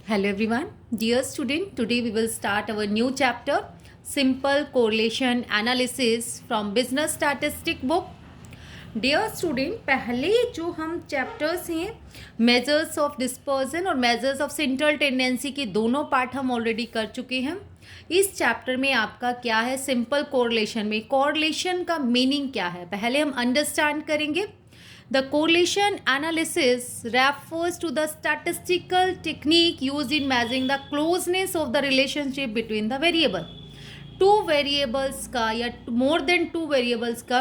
Hello everyone, dear student. Today we will start our new chapter, Simple Correlation Analysis from Business Statistic book. Dear student, पहले जो हम chapters हैं measures of dispersion और measures of central tendency के दोनों part हम already कर चुके हैं. इस चैप्टर में आपका क्या है, सिंपल कोरिलेशन में कोरिलेशन का मीनिंग क्या है पहले हम अंडरस्टैंड करेंगे. The correlation analysis refers to the statistical technique used in measuring the closeness of the relationship between the variable. Two variables का या more than two variables का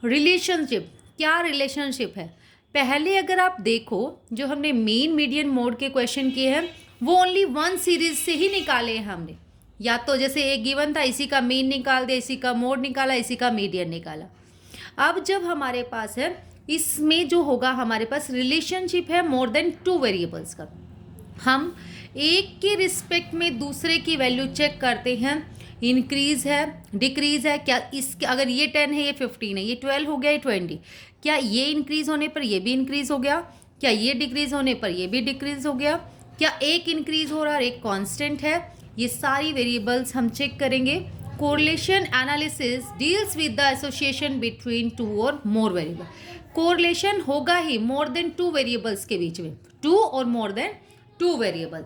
relationship, क्या relationship है. पहले अगर आप देखो जो हमने मेन मीडियन मोड के क्वेश्चन किए हैं वो ओनली वन सीरीज से ही निकाले हैं हमने. या तो जैसे एक गिवन था, इसी का मीन निकाल दिया, इसी का मोड निकाला, इसी का मीडियन निकाला. अब जब हमारे पास है इसमें जो होगा हमारे पास रिलेशनशिप है मोर देन टू वेरिएबल्स का. हम एक के रिस्पेक्ट में दूसरे की वैल्यू चेक करते हैं, इंक्रीज है डिक्रीज है, क्या इस अगर ये 10 है ये 15 है, ये 12 हो गया ये 20, क्या ये इंक्रीज होने पर ये भी इंक्रीज हो गया, क्या ये डिक्रीज होने पर ये भी डिक्रीज हो गया, क्या एक इंक्रीज हो रहा है एक कांस्टेंट है. ये सारी वेरिएबल्स हम चेक करेंगे. Correlation analysis deals with the association between two और मोर वेरिएबल. कोरिलेशन होगा ही मोर देन टू वेरिएबल्स के बीच में, टू और मोर देन टू वेरिएबल.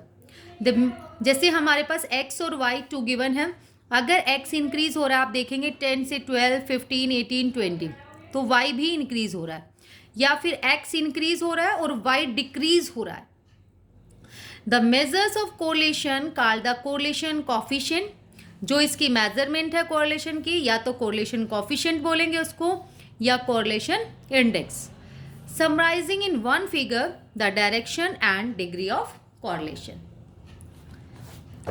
जैसे हमारे पास x और y टू गिवन है, अगर x इंक्रीज हो रहा है आप देखेंगे 10 से 12, 15, 18, 20 तो y भी इंक्रीज हो रहा है, या फिर x इंक्रीज हो रहा है और y डिक्रीज हो रहा है. The measures of correlation called the correlation coefficient. जो इसकी मेजरमेंट है कोरिलेशन की, या तो कोरिलेशन कोफिशिएंट बोलेंगे उसको या correlation index. Summarising in one figure the direction and degree of correlation.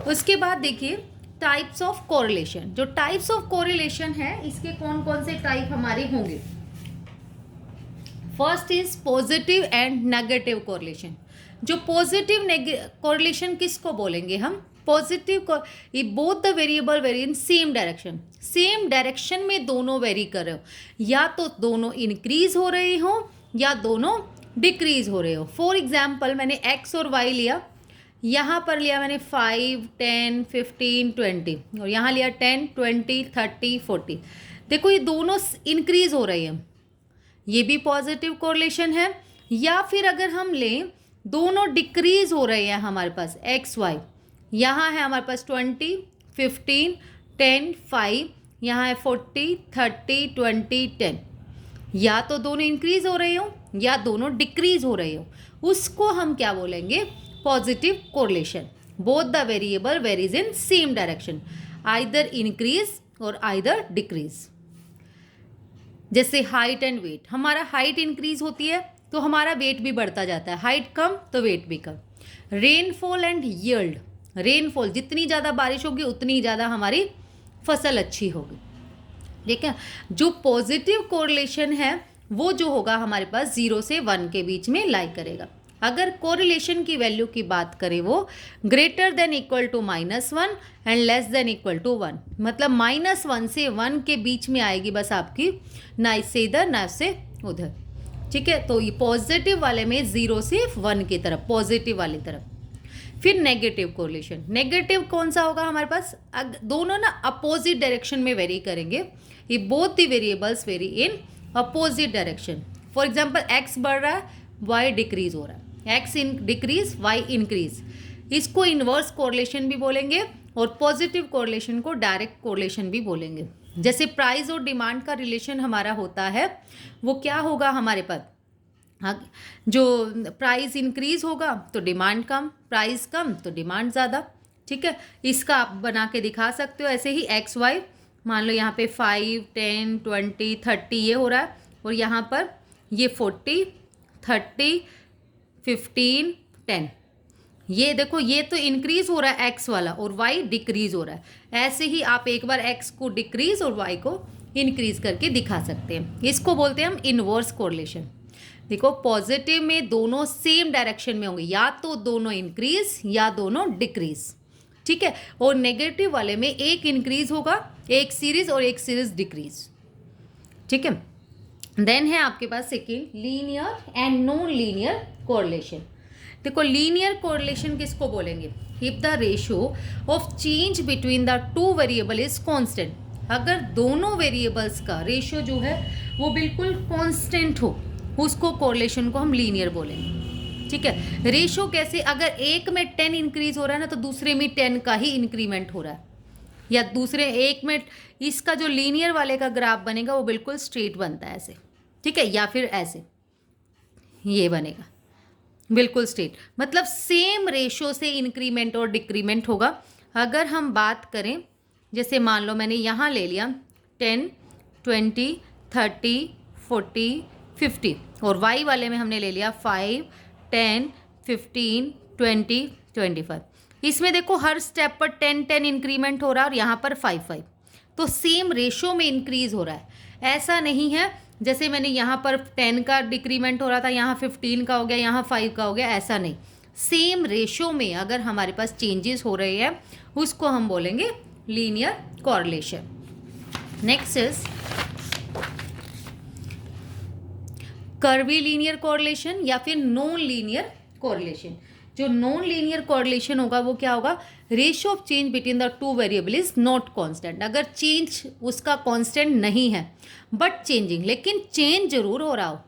उसके बाद देखिए टाइप्स ऑफ कोरिलेशन. जो टाइप्स ऑफ कोरिलेशन है इसके कौन कौन से टाइप हमारे होंगे. First is positive and negative correlation. जो पॉजिटिव कोरिलेशन किसको बोलेंगे हम, पॉजिटिव को both the variable vary in same direction. Same direction में दोनों वेरी कर रहे हो, या तो दोनों इंक्रीज हो रहे हो या दोनों डिक्रीज हो रहे हो. फॉर एग्जाम्पल मैंने x और y लिया, यहाँ पर लिया मैंने 5, 10, 15, 20 और यहाँ लिया 10, 20, 30, 40. देखो ये दोनों इंक्रीज हो रहे हैं, ये भी पॉजिटिव कोरिलेशन है. या फिर अगर हम लें दोनों डिक्रीज हो रहे हैं हमारे पास x y, यहाँ है हमारे पास 20, 15, 10, 5, यहाँ है 40, 30, 20, 10. या तो दोनों इंक्रीज हो रहे हो या दोनों डिक्रीज हो रहे हो, उसको हम क्या बोलेंगे, positive correlation. Both the variable varies in same direction, either increase और आइदर डिक्रीज. जैसे हाइट एंड वेट, हमारा हाइट इंक्रीज होती है तो हमारा वेट भी बढ़ता जाता है, हाइट कम तो वेट भी कम. रेनफॉल एंड यील्ड, रेनफॉल जितनी ज़्यादा बारिश होगी उतनी ज़्यादा हमारी फसल अच्छी होगी. ठीक है. जो पॉजिटिव कोरिलेशन है वो जो होगा हमारे पास 0 से 1 के बीच में लाई करेगा. अगर कोरिलेशन की वैल्यू की बात करें वो greater than equal to -1 and less than equal to 1, मतलब -1 से 1 के बीच में आएगी बस आपकी, ना इससे इधर ना इससे उधर. ठीक है. तो ये पॉजिटिव वाले में 0 से 1 की तरफ, पॉजिटिव वाली तरफ. फिर नेगेटिव कोरिलेशन. नेगेटिव कौन सा होगा हमारे पास, दोनों ना अपोजिट डायरेक्शन में वेरी करेंगे. ये both the variables very in opposite direction. For example x बढ़ रहा है y डिक्रीज हो रहा है, x डिक्रीज y इंक्रीज. इसको इन्वर्स कोरिलेशन भी बोलेंगे और पॉजिटिव कोरिलेशन को डायरेक्ट कोरिलेशन भी बोलेंगे. जैसे प्राइस और डिमांड का रिलेशन हमारा होता है वो क्या होगा हमारे पास, जो प्राइस इंक्रीज होगा तो डिमांड कम, प्राइस कम तो डिमांड ज़्यादा. ठीक है. इसका आप बना के दिखा सकते हो. ऐसे ही एक्स वाई, मान लो यहाँ पे 5, 10, 20, 30 ये हो रहा है और यहाँ पर ये 40, 30, 15, 10. ये देखो ये तो इंक्रीज हो रहा है एक्स वाला और वाई डिक्रीज हो रहा है. ऐसे ही आप एक बार एक्स को डिक्रीज और वाई को इंक्रीज करके दिखा सकते हैं. इसको बोलते हैं हम इनवर्स कोरिलेशन. देखो पॉजिटिव में दोनों सेम डायरेक्शन में होंगे, या तो दोनों इंक्रीज या दोनों डिक्रीज. ठीक है. और नेगेटिव वाले में एक इंक्रीज होगा, एक सीरीज और एक सीरीज डिक्रीज. ठीक है. देन है आपके पास second linear and non linear correlation. देखो लीनियर कोरिलेशन किसको बोलेंगे? If the ratio of change between the two variable is constant, अगर दोनों वेरिएबल्स का रेशियो जो है वो बिल्कुल कांस्टेंट हो, उसको कोरिलेशन को हम लीनियर बोलेंगे। ठीक है, रेशियो कैसे? अगर एक में 10 इंक्रीज हो रहा है ना तो दूसरे में 10 का ही इंक्रीमेंट हो रहा है, या दूसरे एक में इसका जो लीनियर वाले का ग्राफ बनेगा वो बिल्कुल स्ट्रेट बनता है ऐसे। ठीक है, या फिर ऐसे ये बनेगा बिल्कुल स्ट्रेट, मतलब सेम रेशियो से इंक्रीमेंट और डिक्रीमेंट होगा। अगर हम बात करें, जैसे मान लो मैंने यहाँ ले लिया 10, 20, 30, 40, 50 और y वाले में हमने ले लिया 5, 10, 15, 20, 25। इसमें देखो हर स्टेप पर 10, 10 इंक्रीमेंट हो रहा है और यहाँ पर 5, 5, तो सेम रेशियो में इंक्रीज हो रहा है। ऐसा नहीं है जैसे मैंने यहाँ पर 10 का डिक्रीमेंट हो रहा था, यहाँ 15 का हो गया, यहाँ 5 का हो गया, ऐसा नहीं। सेम रेशियो में अगर हमारे पास चेंजेस हो रहे हैं उसको हम बोलेंगे linear correlation. Next is curvy linear correlation या फिर नॉन लीनियर कोरिलेशन। जो नॉन लीनियर कोरिलेशन होगा वो क्या होगा? Ratio of change between the two variable is not constant. अगर चेंज उसका कांस्टेंट नहीं है बट चेंजिंग, लेकिन चेंज जरूर हो रहा हो,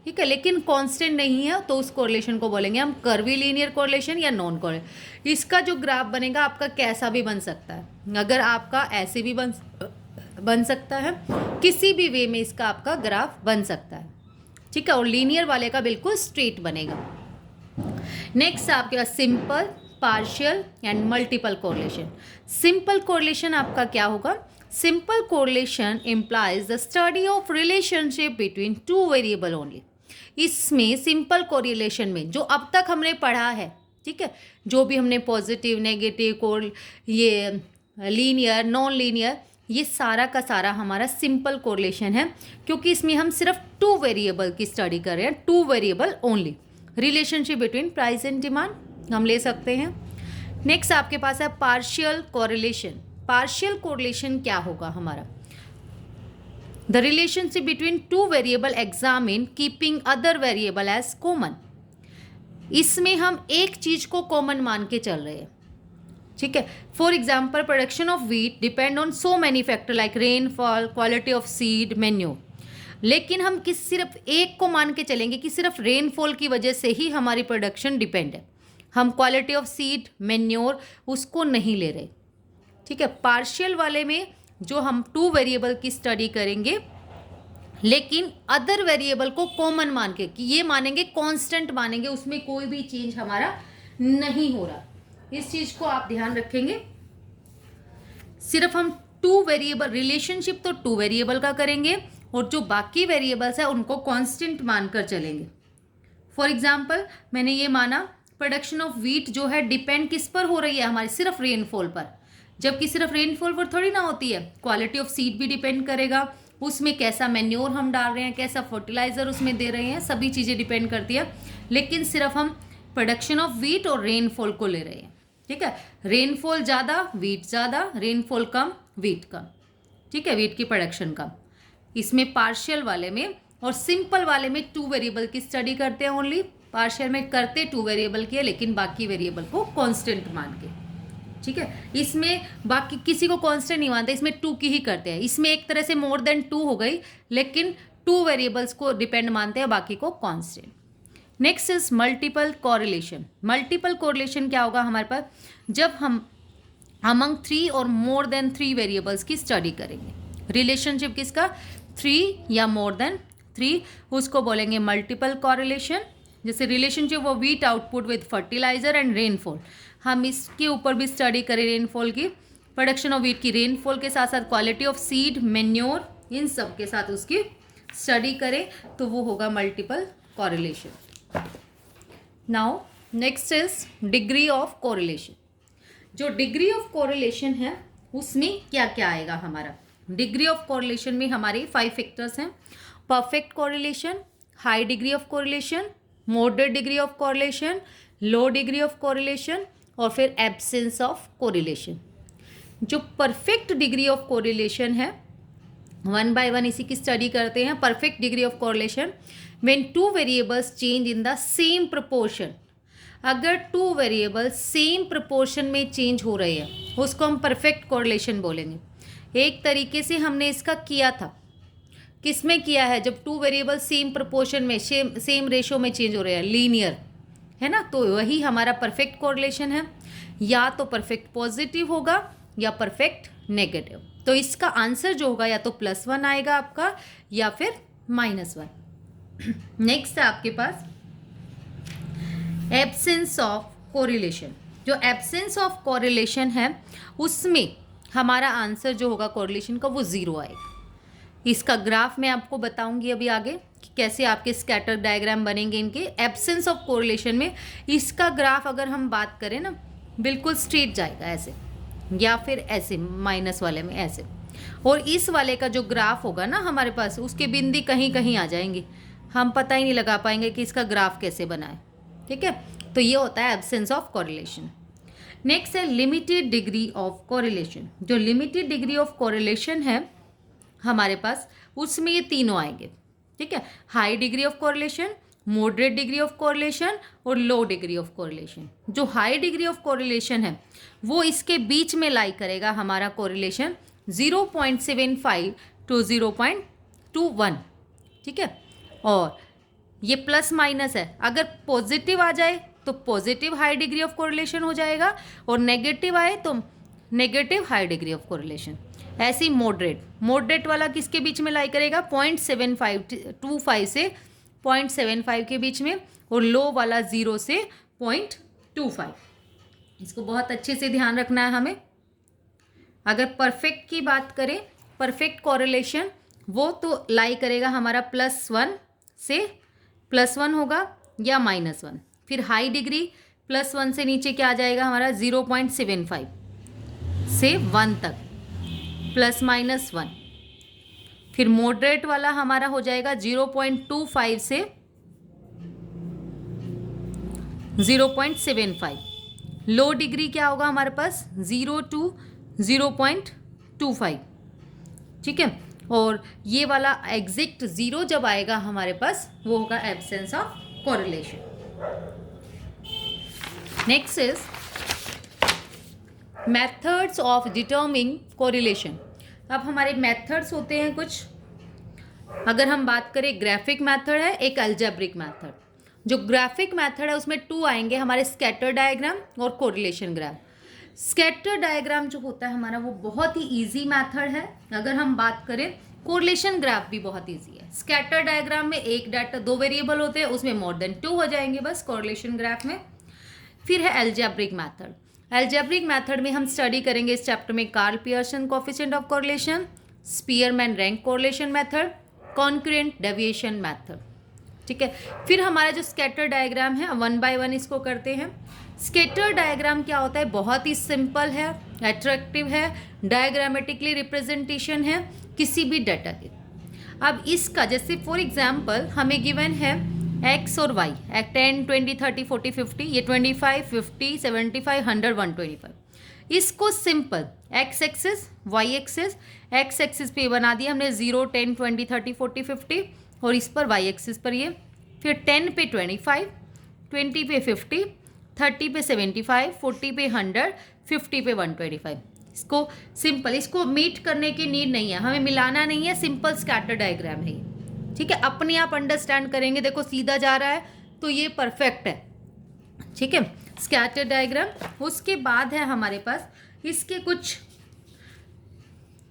ठीक है, लेकिन कांस्टेंट नहीं है, तो उस कोरिलेशन को बोलेंगे हम कर्वी लीनियर कोरिलेशन या नॉन कोरिलेशन। इसका जो ग्राफ बनेगा आपका कैसा भी बन सकता है, अगर आपका ऐसे भी बन सकता है, किसी भी वे में इसका आपका ग्राफ बन सकता है। ठीक है, और लीनियर वाले का बिल्कुल स्ट्रेट बनेगा। नेक्स्ट आपके पास simple, partial and multiple correlation. Simple correlation आपका क्या होगा? Simple correlation implies the study of relationship between two variable only. इसमें सिंपल कोरिलेशन में जो अब तक हमने पढ़ा है, ठीक है, जो भी हमने पॉजिटिव, नेगेटिव, ये लीनियर, नॉन लीनियर, ये सारा का सारा हमारा सिंपल कोरिलेशन है, क्योंकि इसमें हम सिर्फ टू वेरिएबल की स्टडी कर रहे हैं, to variable only. Relationship between price and demand हम ले सकते हैं। नेक्स्ट आपके पास है पार्शियल कोरिलेशन। पार्शियल कोरिलेशन क्या होगा हमारा? The relationship between two variable examine keeping other variable as common. इसमें हम एक चीज को कॉमन मान के चल रहे हैं। ठीक है, for example production of wheat depend on so many factor like rainfall, quality of seed, menu. लेकिन हम सिर्फ एक को मान के चलेंगे कि सिर्फ रेनफॉल की वजह से ही हमारी प्रोडक्शन डिपेंड है, हम क्वालिटी ऑफ सीड, मेन्योर उसको नहीं ले रहे। ठीक है, पार्शियल वाले में जो हम टू वेरिएबल की स्टडी करेंगे, लेकिन अदर वेरिएबल को कॉमन मान के, कि ये मानेंगे कांस्टेंट मानेंगे, उसमें कोई भी चेंज हमारा नहीं हो रहा। इस चीज को आप ध्यान रखेंगे। सिर्फ हम टू वेरिएबल, रिलेशनशिप तो टू वेरिएबल का करेंगे और जो बाकी वेरिएबल्स है उनको कांस्टेंट मानकर चलेंगे। फॉर एग्जाम्पल मैंने ये माना प्रोडक्शन ऑफ व्हीट जो है डिपेंड किस पर हो रही है? हमारी सिर्फ रेनफॉल पर, जबकि सिर्फ रेनफॉल पर थोड़ी ना होती है। क्वालिटी ऑफ सीड भी डिपेंड करेगा, उसमें कैसा मेन्योर हम डाल रहे हैं, कैसा फर्टिलाइजर उसमें दे रहे हैं, सभी चीज़ें डिपेंड करती है। लेकिन सिर्फ हम प्रोडक्शन ऑफ व्हीट और रेनफॉल को ले रहे हैं। ठीक है, रेनफॉल ज़्यादा, व्हीट ज़्यादा, रेनफॉल कम, व्हीट कम। ठीक है, व्हीट की प्रोडक्शन कम। इसमें पार्शियल वाले में और सिंपल वाले में टू वेरिएबल की स्टडी करते हैं ओनली। पार्शियल में करते टू वेरिएबल की है, लेकिन बाकी वेरिएबल को कांस्टेंट मान के। ठीक है, इसमें बाकी किसी को कांस्टेंट नहीं मानते, इसमें टू की ही करते हैं। इसमें एक तरह से मोर देन टू हो गई, लेकिन टू वेरिएबल्स को डिपेंड मानते हैं, बाकी को constant. Next is multiple correlation. Multiple correlation क्या होगा हमारे पास? जब हम अमंग 3 और मोर देन 3 वेरिएबल्स की स्टडी करेंगे। रिलेशनशिप किसका? 3 या मोर देन 3, उसको बोलेंगे मल्टीपल कोरिलेशन। जैसे relationship of wheat output with fertiliser and rainfall, हम इसके ऊपर भी स्टडी करें रेनफॉल की। प्रोडक्शन ऑफ व्हीट की रेनफॉल के साथ साथ क्वालिटी ऑफ सीड, मेन्योर, इन सब के साथ उसकी स्टडी करें, तो वो होगा multiple correlation. Now next is degree of correlation. जो डिग्री ऑफ कोरिलेशन है उसमें क्या क्या आएगा हमारा? डिग्री ऑफ कोरिलेशन में हमारे 5 फैक्टर्स हैं। Perfect correlation, high degree of correlation, moderate degree of correlation, low degree of correlation और फिर एब्सेंस ऑफ कोरिलेशन। जो परफेक्ट डिग्री ऑफ कोरिलेशन है, वन बाय वन इसी की स्टडी करते हैं। Perfect degree of correlation when two variables change in the same proportion. अगर two variable same proportion में चेंज हो रहे हैं उसको हम परफेक्ट कोरिलेशन बोलेंगे। एक तरीके से हमने इसका किया था, किस में किया है, जब टू वेरिएबल सेम प्रोपोर्शन में सेम रेशो में चेंज हो रहे हैं, लीनियर है ना, तो वही हमारा परफेक्ट कोरिलेशन है। या तो परफेक्ट पॉजिटिव होगा या परफेक्ट नेगेटिव। तो इसका आंसर जो होगा या तो +1 आएगा आपका या फिर -1। नेक्स्ट है आपके पास एब्सेंस ऑफ कोरिलेशन। जो एब्सेंस ऑफ कोरिलेशन है उसमें हमारा आंसर जो होगा कोरिलेशन का वो 0 आएगा। इसका ग्राफ मैं आपको बताऊंगी अभी आगे कि कैसे आपके स्कैटर डायग्राम बनेंगे इनके। एब्सेंस ऑफ कोरिलेशन में इसका ग्राफ अगर हम बात करें ना, बिल्कुल स्ट्रेट जाएगा ऐसे, या फिर ऐसे माइनस वाले में ऐसे, और इस वाले का जो ग्राफ होगा ना हमारे पास, उसके बिंदी कहीं कहीं आ जाएंगे, हम पता ही नहीं लगा पाएंगे कि इसका ग्राफ कैसे बना है। ठीक है, तो ये होता है एब्सेंस ऑफ कोरिलेशन। नेक्स्ट है लिमिटेड डिग्री ऑफ कोरिलेशन। जो लिमिटेड डिग्री ऑफ कोरिलेशन है हमारे पास, उसमें ये तीनों आएंगे। ठीक है, high degree of correlation, moderate degree of correlation और लो डिग्री ऑफ कोरिलेशन। जो हाई डिग्री ऑफ कोरिलेशन है वो इसके बीच में लाई करेगा हमारा कोरिलेशन 0.75 to 0.21। ठीक है, और ये प्लस माइनस है, अगर पॉजिटिव आ जाए तो positive high degree of correlation हो जाएगा, और नेगेटिव आए तो negative high degree of correlation. ऐसी मॉडरेट वाला किसके बीच में लाई करेगा, 0.75 से 0.75 के बीच में, और लो वाला 0 से 0.25। इसको बहुत अच्छे से ध्यान रखना है हमें। अगर परफेक्ट की बात करें, परफेक्ट कोरिलेशन वो तो लाई करेगा हमारा +1 से +1 होगा या -1। फिर हाई डिग्री +1 से नीचे क्या आ जाएगा हमारा 0.75 से 1 तक, ±1। फिर मॉडरेट वाला हमारा हो जाएगा 0.25 से 0.75। लो डिग्री क्या होगा हमारे पास 0 to 0.25। ठीक है, और ये वाला एग्जैक्ट 0 जब आएगा हमारे पास वो होगा absence of correlation. Next is methods of डिटर्मिंग correlation. अब हमारे मेथड्स होते हैं कुछ। अगर हम बात करें, ग्राफिक मेथड है, एक अलजेब्रिक मेथड। जो ग्राफिक मेथड है उसमें 2 आएंगे हमारे, स्कैटर डायग्राम और कोरिलेशन ग्राफ। स्कैटर डायग्राम जो होता है हमारा वो बहुत ही इजी मेथड है। अगर हम बात करें, कोरिलेशन ग्राफ भी बहुत इजी है। स्कैटर डायग्राम में एक डाटा 2 वेरिएबल होते हैं, उसमें मोर देन 2 हो जाएंगे बस कोरिलेशन ग्राफ में। फिर है अलजेब्रिक मेथड। अलजेब्रिक मेथड में हम स्टडी करेंगे इस चैप्टर में Karl Pearson coefficient of correlation, Spearman rank correlation method, concurrent deviation method. ठीक है, फिर हमारा जो स्कैटर डायग्राम है 1 by 1 इसको करते हैं। स्कैटर डायग्राम क्या होता है, बहुत ही सिंपल है, अट्रैक्टिव है, डायग्रामेटिकली रिप्रेजेंटेशन है किसी भी डाटा के। अब इसका जैसे फॉर एग्जांपल हमें गिवन है x और y, 10, 20, 30, 40, 50, ये 25, 50, 75, 100, 125। इसको simple x axis, y axis, x axis पे बना दिया हमने 0, 10, 20, 30, 40, 50, और इस पर y एक्सिस पर ये, फिर 10 पे 25, 20 पे 50, 30 पे 75, 40 पे 100, 50 पे 125। इसको सिंपल, इसको मीट करने की नीड नहीं है, हमें मिलाना नहीं है, सिंपल स्कैटर डायग्राम है ये। ठीक है, अपने आप अंडरस्टैंड करेंगे, देखो सीधा जा रहा है तो ये परफेक्ट है। ठीक है, स्कैटर डायग्राम। उसके बाद है हमारे पास इसके कुछ,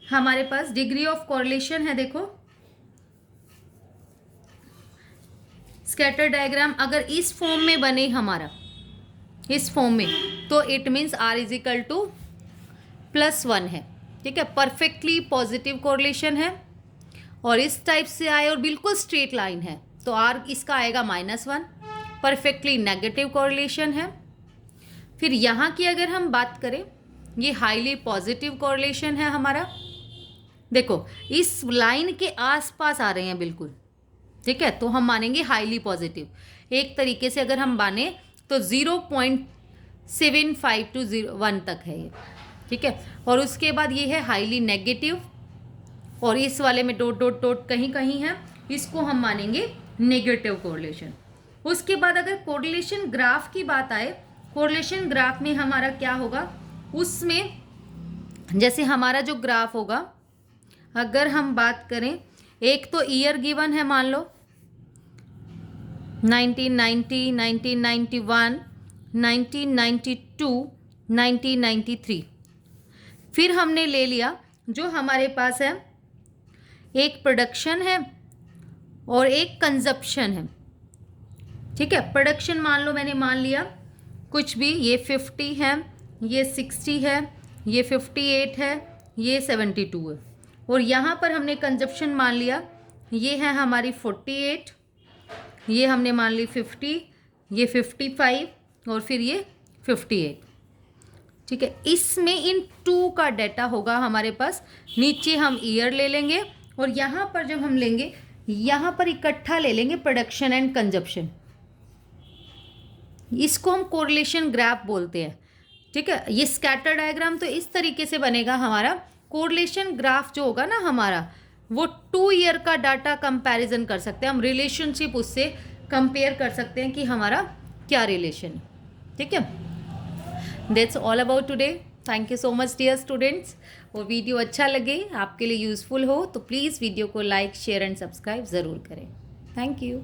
हमारे पास डिग्री ऑफ कोरिलेशन है। देखो स्कैटर डायग्राम अगर इस फॉर्म में बने हमारा, इस फॉर्म में, तो इट मीन्स r = +1 है। ठीक है, परफेक्टली पॉजिटिव कोरिलेशन है, और इस टाइप से आए और बिल्कुल स्ट्रेट लाइन है तो r इसका आएगा -1, परफेक्टली नेगेटिव कोरिलेशन है। फिर यहाँ की अगर हम बात करें, ये हाईली पॉजिटिव कोरिलेशन है हमारा। देखो इस लाइन के आसपास आ रहे हैं बिल्कुल। ठीक है, तो हम मानेंगे हाईली पॉजिटिव। एक तरीके से अगर हम माने तो 0.75 to 1 तक है ये। ठीक है, और उसके बाद ये है हाईली नेगेटिव, और इस वाले में डॉट डॉट डॉट कहीं कहीं है, इसको हम मानेंगे नेगेटिव कोरिलेशन। उसके बाद अगर कोरिलेशन ग्राफ की बात आए, कोरिलेशन ग्राफ में हमारा क्या होगा, उसमें जैसे हमारा जो ग्राफ होगा, अगर हम बात करें, एक तो ईयर गिवन है, मान लो 1990, 1991, 1992, 1993। फिर हमने ले लिया जो हमारे पास है, एक प्रोडक्शन है और एक कंजप्शन है, ठीक है। प्रोडक्शन मान लो मैंने मान लिया कुछ भी, ये 50 है, ये 60 है, ये 58 है, ये 72 है। और यहाँ पर हमने कंजप्शन मान लिया, ये है हमारी 48, ये हमने मान ली 50, ये 55 और फिर ये 58, ठीक है। इसमें इन 2 का डाटा होगा हमारे पास। नीचे हम ईयर ले लेंगे और यहाँ पर जब हम लेंगे, यहाँ पर इकट्ठा ले लेंगे प्रोडक्शन एंड कंजप्शन। इसको हम कोरिलेशन ग्राफ बोलते हैं, ठीक है। ये स्कैटर डायग्राम तो इस तरीके से बनेगा हमारा। कोरिलेशन ग्राफ जो होगा ना हमारा, वो 2 ईयर का डाटा कंपैरिजन कर सकते हैं हम, रिलेशनशिप उससे कंपेयर कर सकते हैं कि हमारा क्या रिलेशन है, ठीक है। That's all about today. Thank you so much dear students. वो वीडियो अच्छा लगे, आपके लिए यूज़फुल हो तो प्लीज़ वीडियो को लाइक, शेयर एंड सब्सक्राइब ज़रूर करें। Thank you.